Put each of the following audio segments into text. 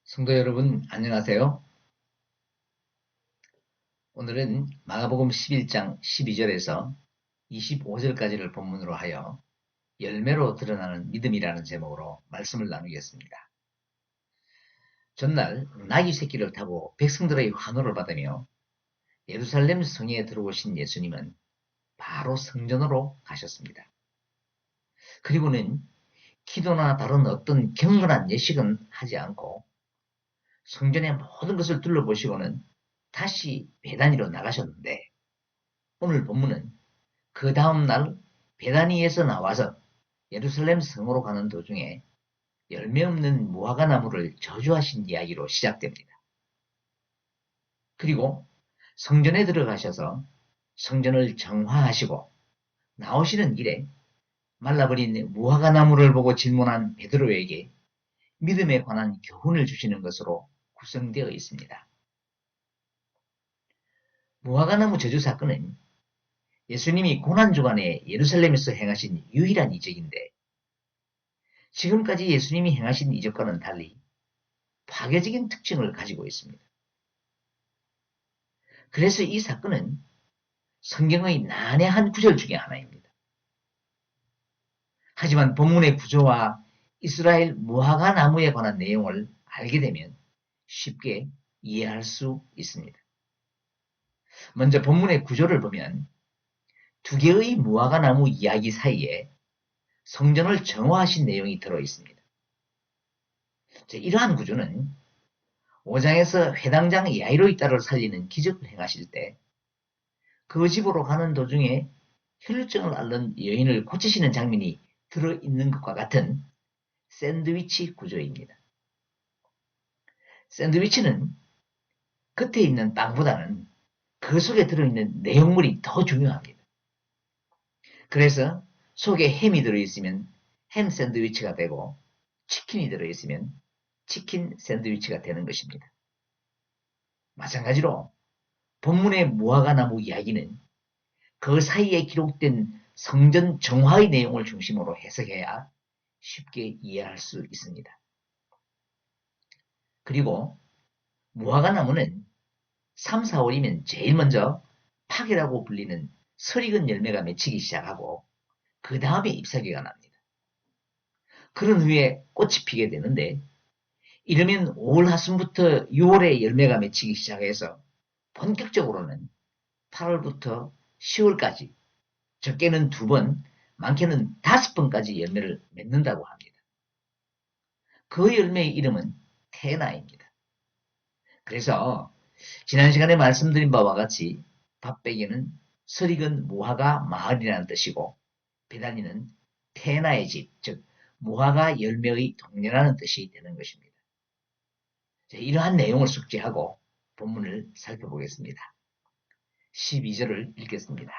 성도 여러분, 안녕하세요. 오늘은 마가복음 11장 12절에서 25절까지를 본문으로 하여 열매로 드러나는 믿음이라는 제목으로 말씀을 나누겠습니다. 전날 나귀 새끼를 타고 백성들의 환호를 받으며 예루살렘 성에 들어오신 예수님은 바로 성전으로 가셨습니다. 그리고는 기도나 다른 어떤 경건한 예식은 하지 않고 성전의 모든 것을 둘러보시고는 다시 베다니로 나가셨는데, 오늘 본문은 그 다음날 베다니에서 나와서 예루살렘 성으로 가는 도중에 열매 없는 무화과 나무를 저주하신 이야기로 시작됩니다. 그리고 성전에 들어가셔서 성전을 정화하시고 나오시는 길에 말라버린 무화과 나무를 보고 질문한 베드로에게 믿음에 관한 교훈을 주시는 것으로 구성되어 있습니다. 무화과 나무 저주 사건은 예수님이 고난주간에 예루살렘에서 행하신 유일한 이적인데, 지금까지 예수님이 행하신 이적과는 달리 파괴적인 특징을 가지고 있습니다. 그래서 이 사건은 성경의 난해한 구절 중에 하나입니다. 하지만 본문의 구조와 이스라엘 무화과 나무에 관한 내용을 알게 되면 쉽게 이해할 수 있습니다. 먼저 본문의 구조를 보면 두 개의 무화과 나무 이야기 사이에 성전을 정화하신 내용이 들어 있습니다. 이러한 구조는 5장에서 회당장 야이로의 딸을 살리는 기적을 행하실 때 그 집으로 가는 도중에 혈루증을 앓는 여인을 고치시는 장면이 들어있는 것과 같은 샌드위치 구조입니다. 샌드위치는 겉에 있는 빵보다는 그 속에 들어있는 내용물이 더 중요합니다. 그래서 속에 햄이 들어있으면 햄 샌드위치가 되고, 치킨이 들어있으면 치킨 샌드위치가 되는 것입니다. 마찬가지로 본문의 무화과 나무 이야기는 그 사이에 기록된 성전 정화의 내용을 중심으로 해석해야 쉽게 이해할 수 있습니다. 그리고 무화과 나무는 3, 4월이면 제일 먼저 파괴라고 불리는 설익은 열매가 맺히기 시작하고 그 다음에 잎사귀가 납니다. 그런 후에 꽃이 피게 되는데, 이러면 5월 하순부터 6월에 열매가 맺히기 시작해서 본격적으로는 8월부터 10월까지 적게는 2번, 많게는 5번까지 열매를 맺는다고 합니다. 그 열매의 이름은 테나입니다. 그래서 지난 시간에 말씀드린 바와 같이 밭베개는 설익은 무화과 마을이라는 뜻이고, 베다니는 테나의 집, 즉 무화과 열매의 동네라는 뜻이 되는 것입니다. 이러한 내용을 숙지하고 본문을 살펴보겠습니다. 12절을 읽겠습니다.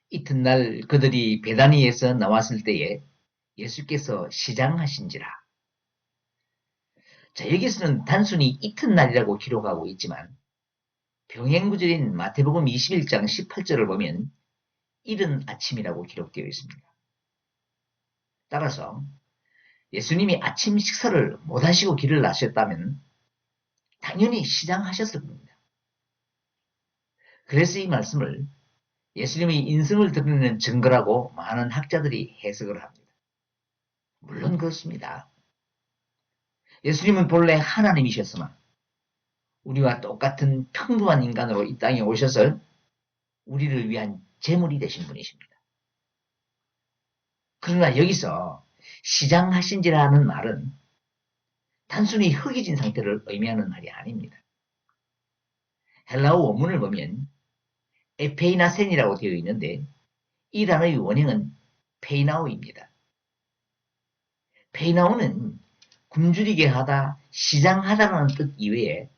이튿날 그들이 베다니에서 나왔을 때에 예수께서 시장하신지라. 여기서는 단순히 이튿날이라고 기록하고 있지만 병행구절인 마태복음 21장 18절을 보면 이른 아침이라고 기록되어 있습니다. 따라서 예수님이 아침 식사를 못하시고 길을 나셨다면 당연히 시장하셨을 겁니다. 그래서 이 말씀을 예수님의 인성을 드러내는 증거라고 많은 학자들이 해석을 합니다. 물론 그렇습니다. 예수님은 본래 하나님이셨으나 우리와 똑같은 평범한 인간으로 이 땅에 오셔서 우리를 위한 제물이 되신 분이십니다. 그러나 여기서 시장하신지라는 말은 단순히 흙이진 상태를 의미하는 말이 아닙니다. 헬라어 원문을 보면 에페이나센이라고 되어 있는데 이 단어의 원형은 페이나오입니다. 페이나오는 굶주리게 하다, 시장하다라는 뜻 이외에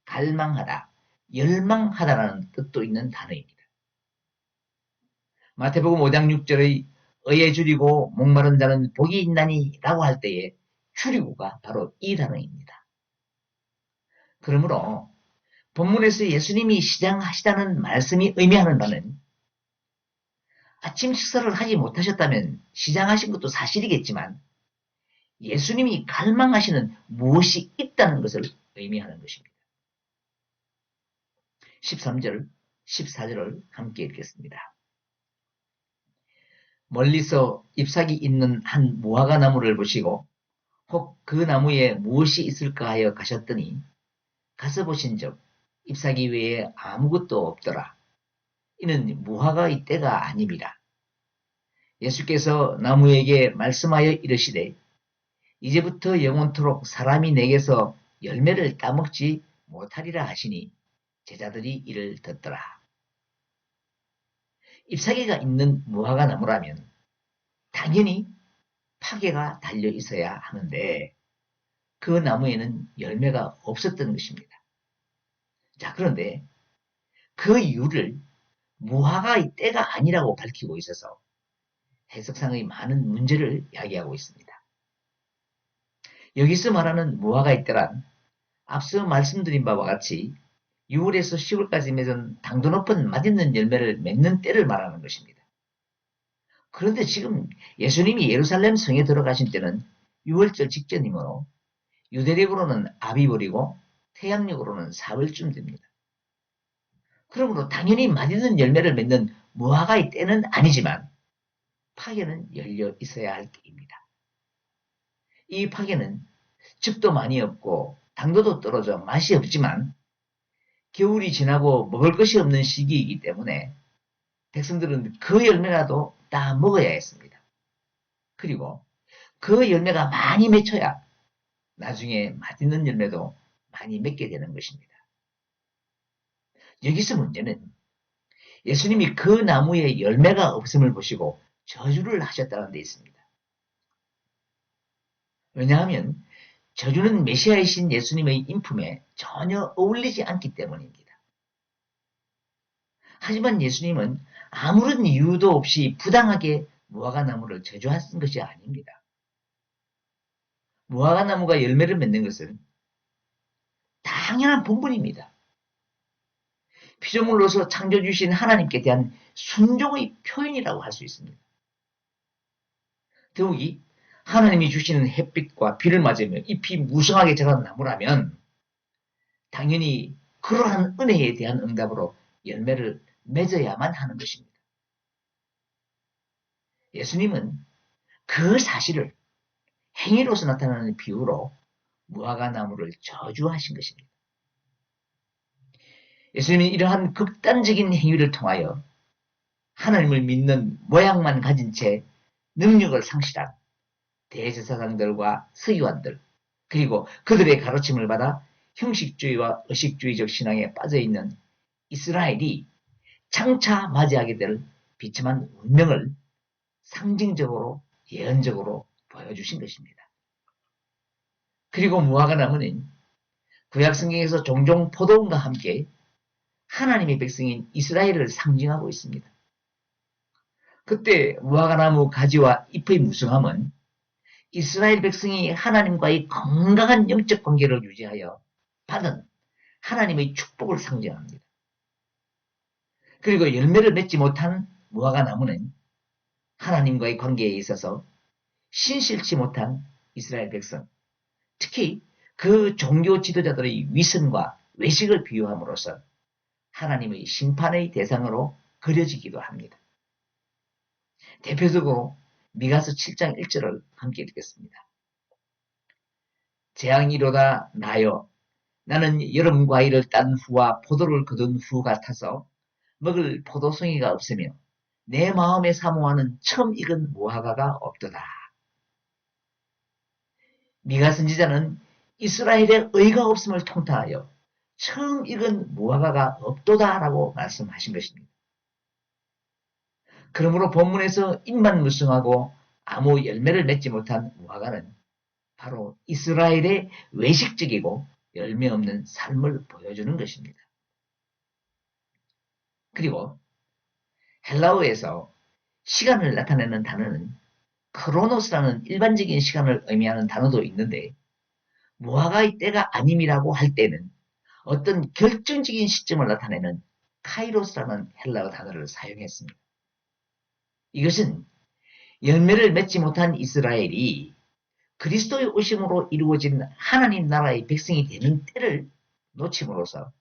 갈망하다, 열망하다라는 뜻도 있는 단어입니다. 마태복음 5장 6절의 의에 줄이고 목마른 자는 복이 있나니 라고 할 때에 줄이고가 바로 이 단어입니다. 그러므로 본문에서 예수님이 시장하시다는 말씀이 의미하는 바는 아침 식사를 하지 못하셨다면 시장하신 것도 사실이겠지만 예수님이 갈망하시는 무엇이 있다는 것을 의미하는 것입니다. 13절, 14절을 함께 읽겠습니다. 멀리서 잎사귀 있는 한 무화과 나무를 보시고 혹 그 나무에 무엇이 있을까 하여 가셨더니 가서 보신즉 잎사귀 외에 아무것도 없더라. 이는 무화과의 때가 아님이라. 예수께서 나무에게 말씀하여 이르시되 이제부터 영원토록 사람이 내게서 열매를 따먹지 못하리라 하시니 제자들이 이를 듣더라. 잎사귀가 있는 무화과 나무라면 당연히 파괴가 달려 있어야 하는데 그 나무에는 열매가 없었던 것입니다. 자, 그런데 그 이유를 무화과의 때가 아니라고 밝히고 있어서 해석상의 많은 문제를 야기하고 있습니다. 여기서 말하는 무화과의 때란 앞서 말씀드린 바와 같이 6월에서 10월까지 맺은 당도 높은 맛있는 열매를 맺는 때를 말하는 것입니다. 그런데 지금 예수님이 예루살렘 성에 들어가신 때는 6월절 직전이므로 유대력으로는 아비월이고 태양력으로는 4월쯤 됩니다. 그러므로 당연히 맛있는 열매를 맺는 무화과의 때는 아니지만 파괴는 열려 있어야 할 때입니다. 이 파괴는 즙도 많이 없고 당도도 떨어져 맛이 없지만 겨울이 지나고 먹을 것이 없는 시기이기 때문에 백성들은 그 열매라도 따 먹어야 했습니다. 그리고 그 열매가 많이 맺혀야 나중에 맛있는 열매도 많이 맺게 되는 것입니다. 여기서 문제는 예수님이 그 나무에 열매가 없음을 보시고 저주를 하셨다는 데 있습니다. 왜냐하면 저주는 메시아이신 예수님의 인품에 전혀 어울리지 않기 때문입니다. 하지만 예수님은 아무런 이유도 없이 부당하게 무화과나무를 저주하신 것이 아닙니다. 무화과나무가 열매를 맺는 것은 당연한 본분입니다. 피조물로서 창조주신 하나님께 대한 순종의 표현이라고 할 수 있습니다. 더욱이 하나님이 주시는 햇빛과 비를 맞으며 잎이 무성하게 자란 나무라면 당연히 그러한 은혜에 대한 응답으로 열매를 맺어야만 하는 것입니다. 예수님은 그 사실을 행위로서 나타나는 비유로 무화과 나무를 저주하신 것입니다. 예수님은 이러한 극단적인 행위를 통하여 하나님을 믿는 모양만 가진 채 능력을 상실한 대제사장들과 서기관들 그리고 그들의 가르침을 받아 형식주의와 의식주의적 신앙에 빠져있는 이스라엘이 장차 맞이하게 될 비참한 운명을 상징적으로 예언적으로 보여주신 것입니다. 그리고 무화과 나무는 구약 성경에서 종종 포도원과 함께 하나님의 백성인 이스라엘을 상징하고 있습니다. 그때 무화과나무 가지와 잎의 무성함은 이스라엘 백성이 하나님과의 건강한 영적 관계를 유지하여 받은 하나님의 축복을 상징합니다. 그리고 열매를 맺지 못한 무화과나무는 하나님과의 관계에 있어서 신실치 못한 이스라엘 백성, 특히 그 종교 지도자들의 위선과 외식을 비유함으로써 하나님의 심판의 대상으로 그려지기도 합니다. 대표적으로 미가서 7장 1절을 함께 읽겠습니다. 재앙이로다 나여 나는 여름 과일을 딴 후와 포도를 거둔 후 같아서 먹을 포도송이가 없으며 내 마음에 사모하는 처음 익은 무화과가 없도다. 미가 선지자는 이스라엘의 의가 없음을 통탄하여 처음 익은 무화과가 없도다라고 말씀하신 것입니다. 그러므로 본문에서 잎만 무성하고 아무 열매를 맺지 못한 무화과는 바로 이스라엘의 외식적이고 열매 없는 삶을 보여주는 것입니다. 그리고 헬라어에서 시간을 나타내는 단어는 크로노스라는 일반적인 시간을 의미하는 단어도 있는데 무화과의 때가 아님이라고 할 때는 어떤 결정적인 시점을 나타내는 카이로스라는 헬라어 단어를 사용했습니다. 이것은 열매를 맺지 못한 이스라엘이 그리스도의 오심으로 이루어진 하나님 나라의 백성이 되는 때를 놓침으로써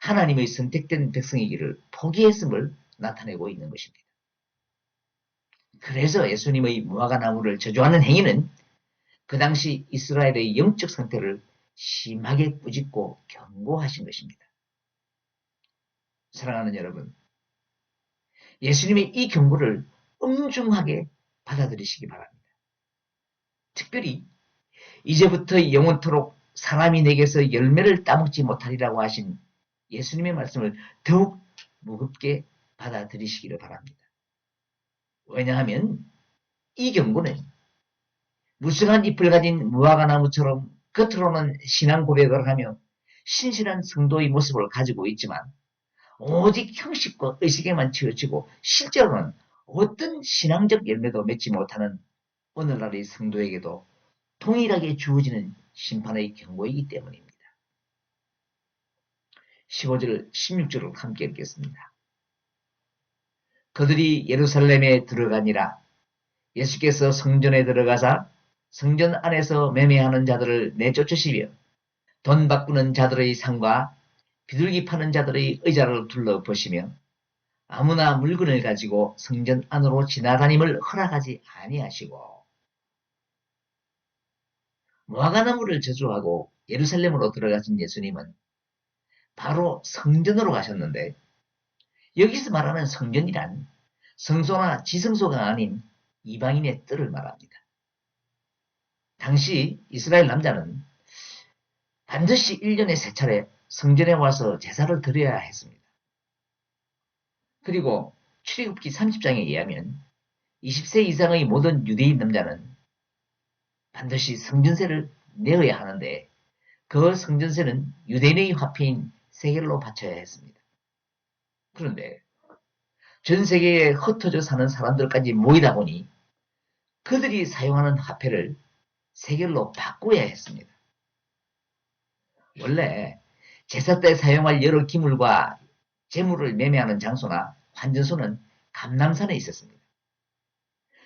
하나님의 선택된 백성이기를 포기했음을 나타내고 있는 것입니다. 그래서 예수님의 무화과 나무를 저주하는 행위는 그 당시 이스라엘의 영적 상태를 심하게 꾸짖고 경고하신 것입니다. 사랑하는 여러분, 예수님의 이 경고를 엄중하게 받아들이시기 바랍니다. 특별히 이제부터 영원토록 사람이 내게서 열매를 따먹지 못하리라고 하신 예수님의 말씀을 더욱 무겁게 받아들이시기를 바랍니다. 왜냐하면 이 경고는 무성한 잎을 가진 무화과 나무처럼 겉으로는 신앙 고백을 하며 신실한 성도의 모습을 가지고 있지만 오직 형식과 의식에만 치우치고 실제로는 어떤 신앙적 열매도 맺지 못하는 오늘날의 성도에게도 동일하게 주어지는 심판의 경고이기 때문입니다. 15절, 16절을 함께 읽겠습니다. 그들이 예루살렘에 들어가니라. 예수께서 성전에 들어가사 성전 안에서 매매하는 자들을 내쫓으시며 돈 바꾸는 자들의 상과 비둘기 파는 자들의 의자를 둘러보시며 아무나 물건을 가지고 성전 안으로 지나다님을 허락하지 아니하시고 무화과나무를 저주하고 예루살렘으로 들어가신 예수님은 바로 성전으로 가셨는데 여기서 말하는 성전이란 성소나 지성소가 아닌 이방인의 뜰을 말합니다. 당시 이스라엘 남자는 반드시 1년에 3차례 성전에 와서 제사를 드려야 했습니다. 그리고 출애굽기 30장에 의하면 20세 이상의 모든 유대인 남자는 반드시 성전세를 내어야 하는데 그 성전세는 유대인의 화폐인 세겔로 바쳐야 했습니다. 그런데 전 세계에 흩어져 사는 사람들까지 모이다 보니 그들이 사용하는 화폐를 세겔로 바꿔야 했습니다. 원래 제사 때 사용할 여러 기물과 재물을 매매하는 장소나 환전소는 감람산에 있었습니다.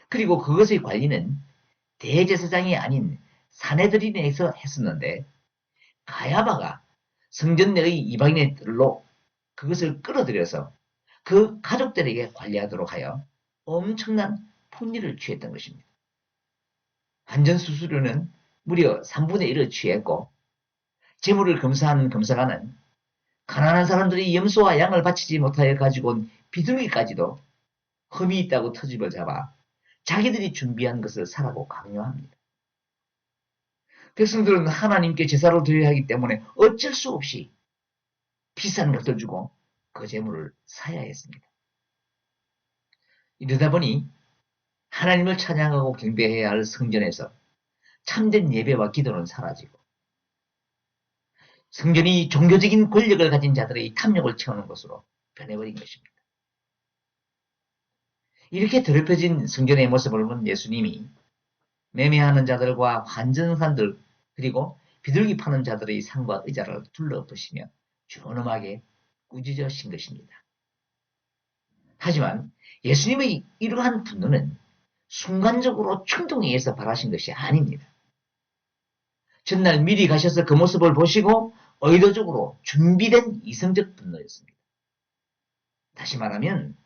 그리고 그것의 관리는 대제사장이 아닌 사내들인에서 했었는데 가야바가 성전 내의 이방인의 뜰로 그것을 끌어들여서 그 가족들에게 관리하도록 하여 엄청난 폭리를 취했던 것입니다. 환전 수수료는 무려 3분의 1을 취했고 재물을 검사하는 검사관은 가난한 사람들이 염소와 양을 바치지 못하여 가지고 온 비둘기까지도 흠이 있다고 터집을 잡아 자기들이 준비한 것을 사라고 강요합니다. 백성들은 하나님께 제사를 드려야 하기 때문에 어쩔 수 없이 비싼 것을 주고 그 재물을 사야 했습니다. 이러다 보니 하나님을 찬양하고 경배해야 할 성전에서 참된 예배와 기도는 사라지고 성전이 종교적인 권력을 가진 자들의 탐욕을 채우는 것으로 변해버린 것입니다. 이렇게 더럽혀진 성전의 모습을 본 예수님이 매매하는 자들과 환전사들 그리고 비둘기 파는 자들의 상과 의자를 둘러보시며 준엄하게 꾸짖으신 것입니다. 하지만 예수님의 이러한 분노는 순간적으로 충동에 의해서 발하신 것이 아닙니다. 전날 미리 가셔서 그 모습을 보시고 의도적으로 준비된 이성적 분노였습니다. 다시 말하면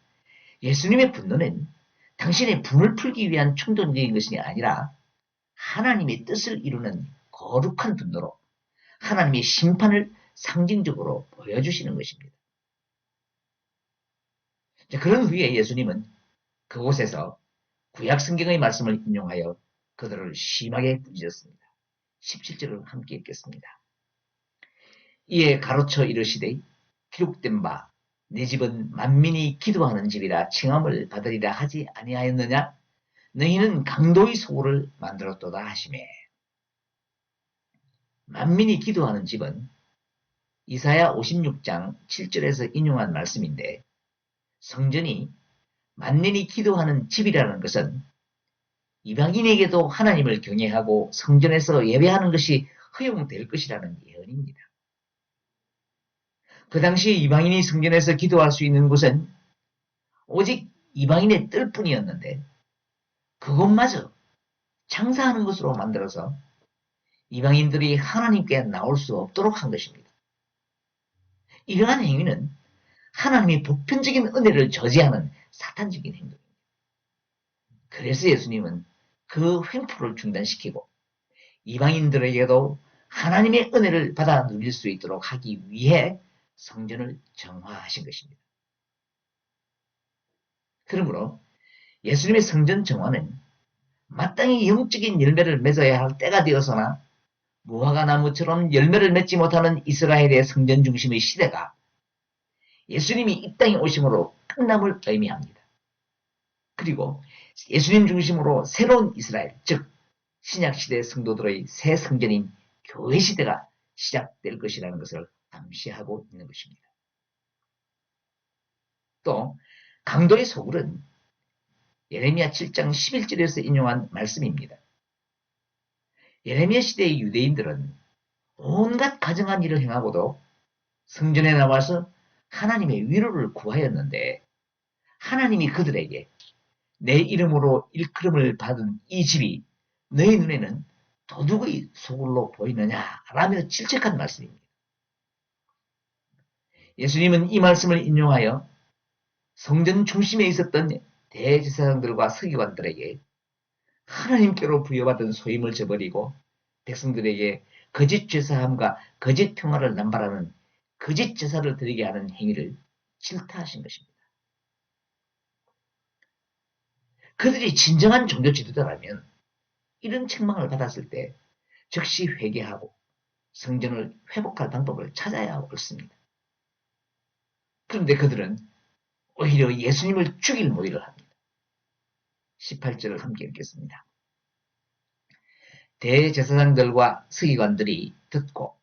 예수님의 분노는 당신의 분을 풀기 위한 충동적인 것이 아니라 하나님의 뜻을 이루는 거룩한 분노로 하나님의 심판을 상징적으로 보여주시는 것입니다. 그런 후에 예수님은 그곳에서 구약 성경의 말씀을 인용하여 그들을 심하게 꾸짖었습니다. 17절을 함께 읽겠습니다. 이에 가로쳐 이르시되 기록된 바 내 집은 만민이 기도하는 집이라 칭함을 받으리라 하지 아니하였느냐? 너희는 강도의 소굴을 만들었도다 하시매. 만민이 기도하는 집은 이사야 56장 7절에서 인용한 말씀인데 성전이 만민이 기도하는 집이라는 것은 이방인에게도 하나님을 경외하고 성전에서 예배하는 것이 허용될 것이라는 예언입니다. 그 당시 이방인이 성전에서 기도할 수 있는 곳은 오직 이방인의 뜰뿐이었는데 그것마저 장사하는 것으로 만들어서 이방인들이 하나님께 나올 수 없도록 한 것입니다. 이러한 행위는 하나님의 보편적인 은혜를 저지하는 사탄적인 행동입니다. 그래서 예수님은 그 횡포를 중단시키고 이방인들에게도 하나님의 은혜를 받아 누릴 수 있도록 하기 위해 성전을 정화하신 것입니다. 그러므로 예수님의 성전 정화는 마땅히 영적인 열매를 맺어야 할 때가 되어서나 무화과 나무처럼 열매를 맺지 못하는 이스라엘의 성전 중심의 시대가 예수님이 이 땅에 오심으로 끝남을 의미합니다. 그리고 예수님 중심으로 새로운 이스라엘, 즉 신약시대 성도들의 새 성전인 교회 시대가 시작될 것이라는 것을 암시하고 있는 것입니다. 또 강도의 소굴은 예레미야 7장 11절에서 인용한 말씀입니다. 예레미야 시대의 유대인들은 온갖 가증한 일을 행하고도 성전에 나와서 하나님의 위로를 구하였는데 하나님이 그들에게 내 이름으로 일컬음을 받은 이 집이 너희 눈에는 도둑의 소굴로 보이느냐라며 질책한 말씀입니다. 예수님은 이 말씀을 인용하여 성전 중심에 있었던 대제사장들과 서기관들에게 하나님께로 부여받은 소임을 저버리고 백성들에게 거짓 죄사함과 거짓 평화를 남발하는 거짓 제사를 드리게 하는 행위를 질타하신 것입니다. 그들이 진정한 종교 지도자라면 이런 책망을 받았을 때 즉시 회개하고 성전을 회복할 방법을 찾아야 옳습니다. 그런데 그들은 오히려 예수님을 죽일 모의를 합니다. 18절을 함께 읽겠습니다. 대제사장들과 서기관들이 듣고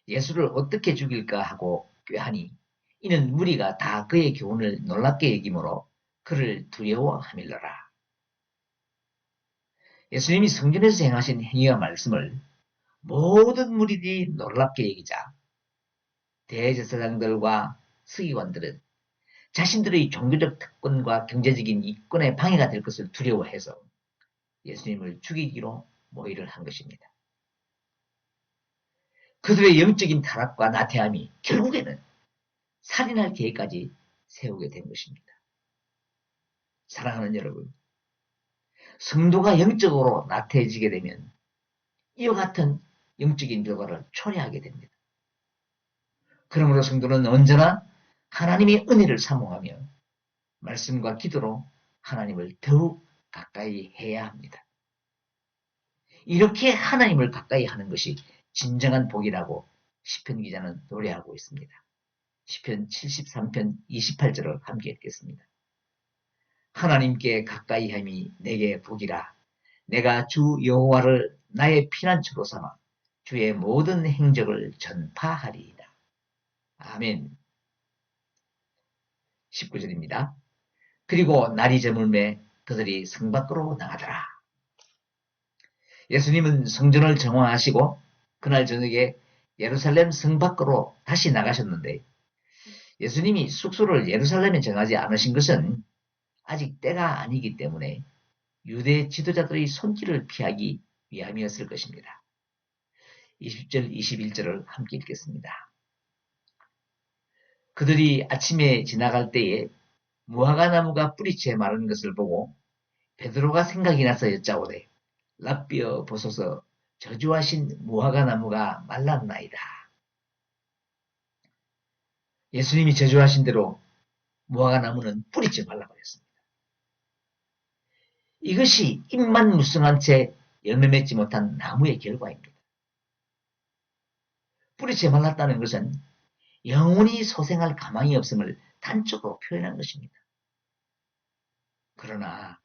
예수를 어떻게 죽일까 하고 꾀하니 이는 무리가 다 그의 교훈을 놀랍게 여기므로 그를 두려워하밀러라. 예수님이 성전에서 행하신 행위와 말씀을 모든 무리들이 놀랍게 여기자 대제사장들과 서기관들은 자신들의 종교적 특권과 경제적인 이권에 방해가 될 것을 두려워해서 예수님을 죽이기로 모의를 한 것입니다. 그들의 영적인 타락과 나태함이 결국에는 살인할 계획까지 세우게 된 것입니다. 사랑하는 여러분, 성도가 영적으로 나태해지게 되면 이와 같은 영적인 결과를 초래하게 됩니다. 그러므로 성도는 언제나 하나님의 은혜를 사모하며 말씀과 기도로 하나님을 더욱 가까이 해야 합니다. 이렇게 하나님을 가까이 하는 것이 진정한 복이라고 시편 기자는 노래하고 있습니다. 시편 73편 28절을 함께 읽겠습니다. 하나님께 가까이 함이 내게 복이라. 내가 주 여호와를 나의 피난처로 삼아 주의 모든 행적을 전파하리이다. 아멘. 19절입니다. 그리고 날이 저물매 그들이 성 밖으로 나가더라. 예수님은 성전을 정화하시고 그날 저녁에 예루살렘 성 밖으로 다시 나가셨는데 예수님이 숙소를 예루살렘에 정하지 않으신 것은 아직 때가 아니기 때문에 유대 지도자들의 손길을 피하기 위함이었을 것입니다. 20절, 21절을 함께 읽겠습니다. 그들이 아침에 지나갈 때에 무화과 나무가 뿌리채 마른 것을 보고 베드로가 생각이 나서 여짜오되 라삐어 보소서 저주하신 무화과 나무가 말랐나이다. 예수님이 저주하신 대로 무화과 나무는 뿌리채 말라버렸습니다. 이것이 잎만 무성한 채 열매 맺지 못한 나무의 결과입니다. 뿌리채 말랐다는 것은 영원히 소생할 가망이 없음을 단적으로 표현한 것입니다. 그러나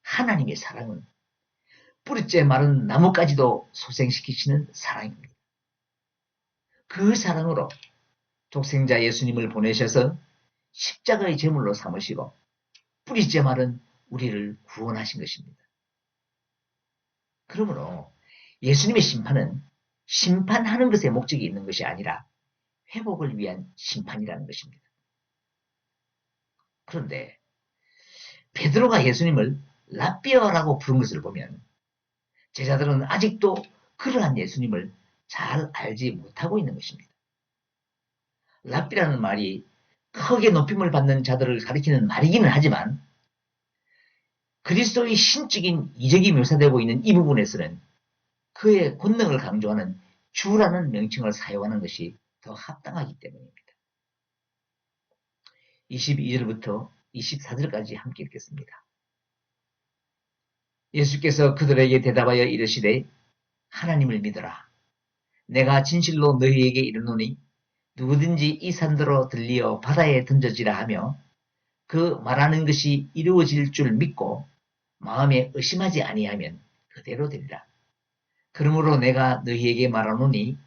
하나님의 사랑은 뿌리째 마른 나무까지도 소생시키시는 사랑입니다. 그 사랑으로 독생자 예수님을 보내셔서 십자가의 제물로 삼으시고 뿌리째 마른 우리를 구원하신 것입니다. 그러므로 예수님의 심판은 심판하는 것에 목적이 있는 것이 아니라 회복을 위한 심판이라는 것입니다. 그런데 베드로가 예수님을 라삐어라고 부른 것을 보면 제자들은 아직도 그러한 예수님을 잘 알지 못하고 있는 것입니다. 랍비라는 말이 크게 높임을 받는 자들을 가리키는 말이기는 하지만 그리스도의 신적인 이적이 묘사되고 있는 이 부분에서는 그의 권능을 강조하는 주라는 명칭을 사용하는 것이 더 합당하기 때문입니다. 22절부터 24절까지 함께 읽겠습니다. 예수께서 그들에게 대답하여 이르시되 하나님을 믿어라. 내가 진실로 너희에게 이르노니 누구든지 이 산더러 들리어 바다에 던져지라 하며 그 말하는 것이 이루어질 줄 믿고 마음에 의심하지 아니하면 그대로 되리라. 그러므로 내가 너희에게 말하노니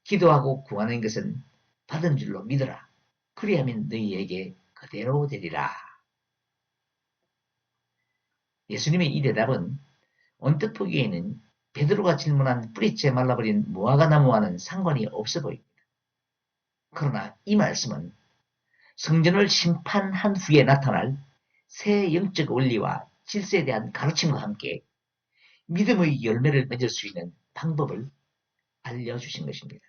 기도하고 구하는 것은 받은 줄로 믿어라. 그리하면 너희에게 그대로 되리라. 예수님의 이 대답은 언뜻 보기에는 베드로가 질문한 뿌리째 말라버린 무화과나무와는 상관이 없어 보입니다. 그러나 이 말씀은 성전을 심판한 후에 나타날 새 영적 원리와 질서에 대한 가르침과 함께 믿음의 열매를 맺을 수 있는 방법을 알려주신 것입니다.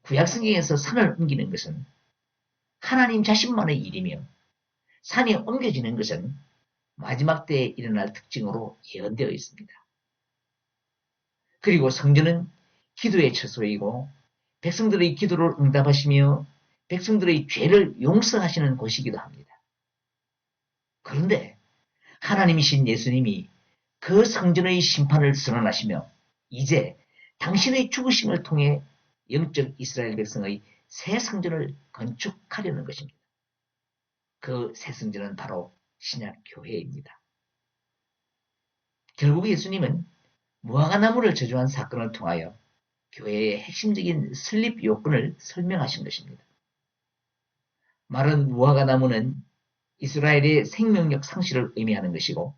구약성경에서 산을 옮기는 것은 하나님 자신만의 일이며 산이 옮겨지는 것은 마지막 때에 일어날 특징으로 예언되어 있습니다. 그리고 성전은 기도의 처소이고 백성들의 기도를 응답하시며 백성들의 죄를 용서하시는 곳이기도 합니다. 그런데 하나님이신 예수님이 그 성전의 심판을 선언하시며 이제 당신의 죽으심을 통해 영적 이스라엘 백성의 새 성전을 건축하려는 것입니다. 그 새 성전은 바로 신약교회입니다. 결국 예수님은 무화과나무를 저주한 사건을 통하여 교회의 핵심적인 설립 요건을 설명하신 것입니다. 마른 무화과나무는 이스라엘의 생명력 상실을 의미하는 것이고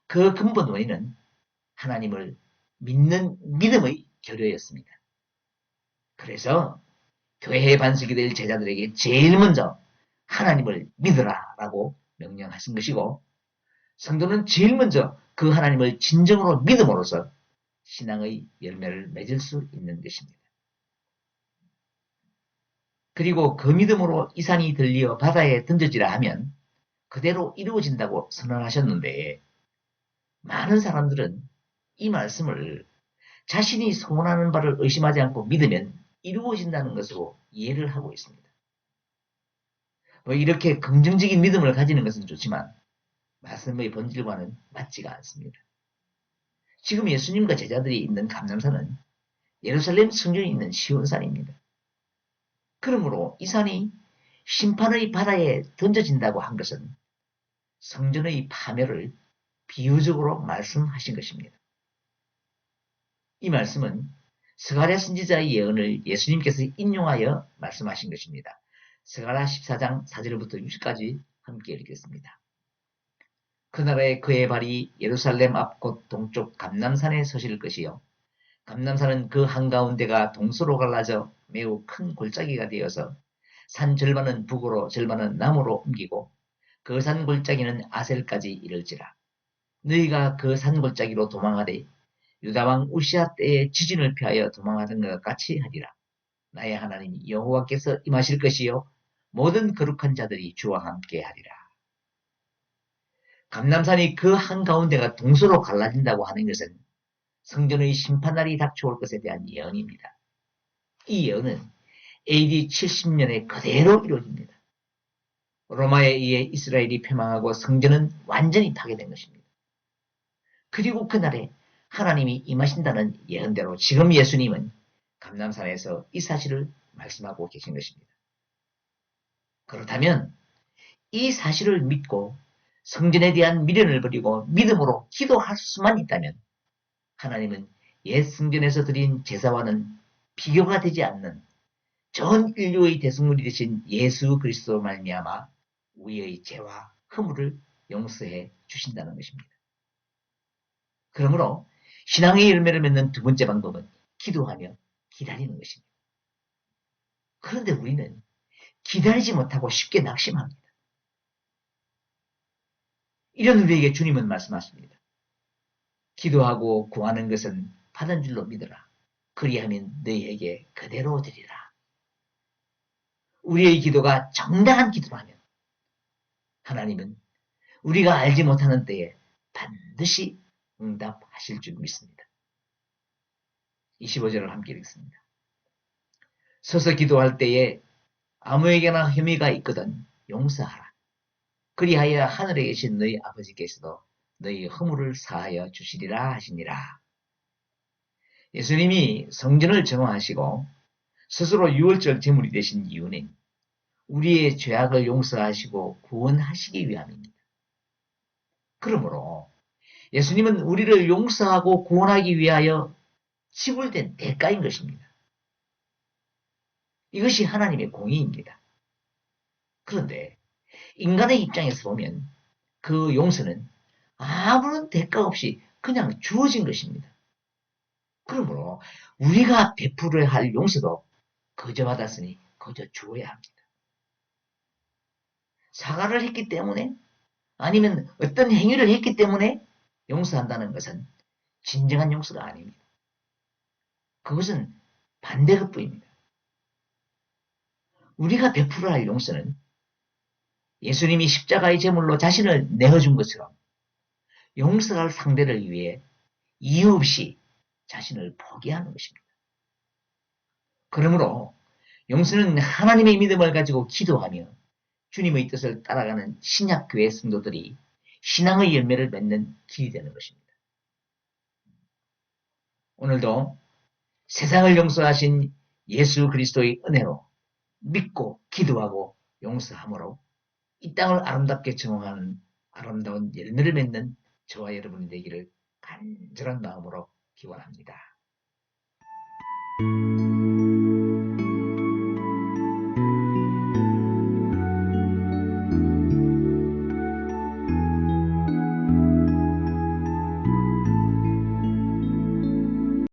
그 근본 원인은 하나님을 믿는 믿음의 결여였습니다. 그래서 교회의 반석이 될 제자들에게 제일 먼저 하나님을 믿으라 라고 명령하신 것이고 성도는 제일 먼저 그 하나님을 진정으로 믿음으로써 신앙의 열매를 맺을 수 있는 것입니다. 그리고 그 믿음으로 이 산이 들리어 바다에 던져지라 하면 그대로 이루어진다고 선언하셨는데 많은 사람들은 이 말씀을 자신이 소원하는 바를 의심하지 않고 믿으면 이루어진다는 것으로 이해를 하고 있습니다. 이렇게 긍정적인 믿음을 가지는 것은 좋지만 말씀의 본질과는 맞지가 않습니다. 지금 예수님과 제자들이 있는 감람산은 예루살렘 성전이 있는 시온산입니다. 그러므로 이 산이 심판의 바다에 던져진다고 한 것은 성전의 파멸을 비유적으로 말씀하신 것입니다. 이 말씀은 스가랴 선지자의 예언을 예수님께서 인용하여 말씀하신 것입니다. 스가랴 14장 4절부터 6절까지 함께 읽겠습니다. 그날에 그의 발이 예루살렘 앞 곧 동쪽 감람산에 서실 것이요 감람산은 그 한가운데가 동서로 갈라져 매우 큰 골짜기가 되어서 산 절반은 북으로 절반은 남으로 옮기고 그 산 골짜기는 아셀까지 이를지라. 너희가 그 산 골짜기로 도망하되 유다왕 우시아 때에 지진을 피하여 도망하던 것 같이 하리라. 나의 하나님 여호와께서 임하실 것이요 모든 거룩한 자들이 주와 함께 하리라. 감람산이 그 한가운데가 동서로 갈라진다고 하는 것은 성전의 심판날이 닥쳐올 것에 대한 예언입니다. 이 예언은 AD 70년에 그대로 이루어집니다. 로마에 의해 이스라엘이 패망하고 성전은 완전히 파괴된 것입니다. 그리고 그날에 하나님이 임하신다는 예언대로 지금 예수님은 감람산에서 이 사실을 말씀하고 계신 것입니다. 그렇다면 이 사실을 믿고 성전에 대한 미련을 버리고 믿음으로 기도할 수만 있다면 하나님은 옛 성전에서 드린 제사와는 비교가 되지 않는 전 인류의 대속물이 되신 예수 그리스도로 말미암아 우리의 죄와 허물을 용서해 주신다는 것입니다. 그러므로 신앙의 열매를 맺는 두 번째 방법은 기도하며 기다리는 것입니다. 그런데 우리는 기다리지 못하고 쉽게 낙심합니다. 이런 우리에게 주님은 말씀하십니다. 기도하고 구하는 것은 받은 줄로 믿어라. 그리하면 너희에게 그대로 되리라. 우리의 기도가 정당한 기도라면 하나님은 우리가 알지 못하는 때에 반드시 응답하실 줄 믿습니다. 25절을 함께 읽습니다. 서서 기도할 때에 아무에게나 혐의가 있거든 용서하라. 그리하여 하늘에 계신 너희 아버지께서도 너희 허물을 사하여 주시리라 하시니라. 예수님이 성전을 정화하시고 스스로 유월절 제물이 되신 이유는 우리의 죄악을 용서하시고 구원하시기 위함입니다. 그러므로 예수님은 우리를 용서하고 구원하기 위하여 지불된 대가인 것입니다. 이것이 하나님의 공의입니다. 그런데 인간의 입장에서 보면 그 용서는 아무런 대가 없이 그냥 주어진 것입니다. 그러므로 우리가 베풀어야 할 용서도 거저 받았으니 거저 주어야 합니다. 사과를 했기 때문에 아니면 어떤 행위를 했기 때문에 용서한다는 것은 진정한 용서가 아닙니다. 그것은 반대급부입니다. 우리가 베풀어야 할 용서는 예수님이 십자가의 제물로 자신을 내어준 것처럼 용서할 상대를 위해 이유 없이 자신을 포기하는 것입니다. 그러므로 용서는 하나님의 믿음을 가지고 기도하며 주님의 뜻을 따라가는 신약교회 성도들이 신앙의 열매를 맺는 길이 되는 것입니다. 오늘도 세상을 용서하신 예수 그리스도의 은혜로 믿고 기도하고 용서함으로 이 땅을 아름답게 정화하는 아름다운 열매를 맺는 저와 여러분이 되기를 간절한 마음으로 기원합니다.